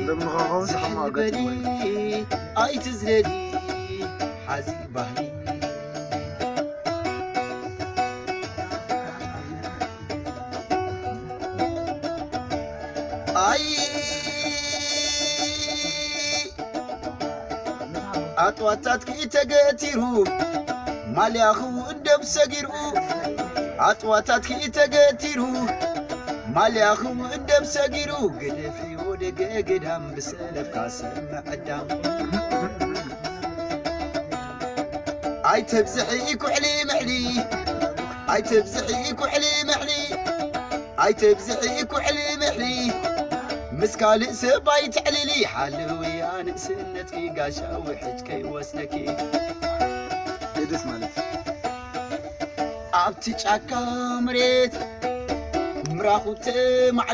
لما غاوز حما قلبي أي تزللي حزي بهي أي أطواتك تقتيرو مالي أخو الدب سقيرو أطواتك تقتيرو مالي أخو الدب سقيرو قدفي ودق قدام بسلف كاسم عدام أي تبزحيك وعلي محلي أي تبزحيك وعلي محلي أي تبزحيك وعلي محلي مسكال سباي تعليلي حلوي أنا سنتكي قاشا وحجكي وسنكي يدس مالك أبتي شاكا مريت مراخوت مع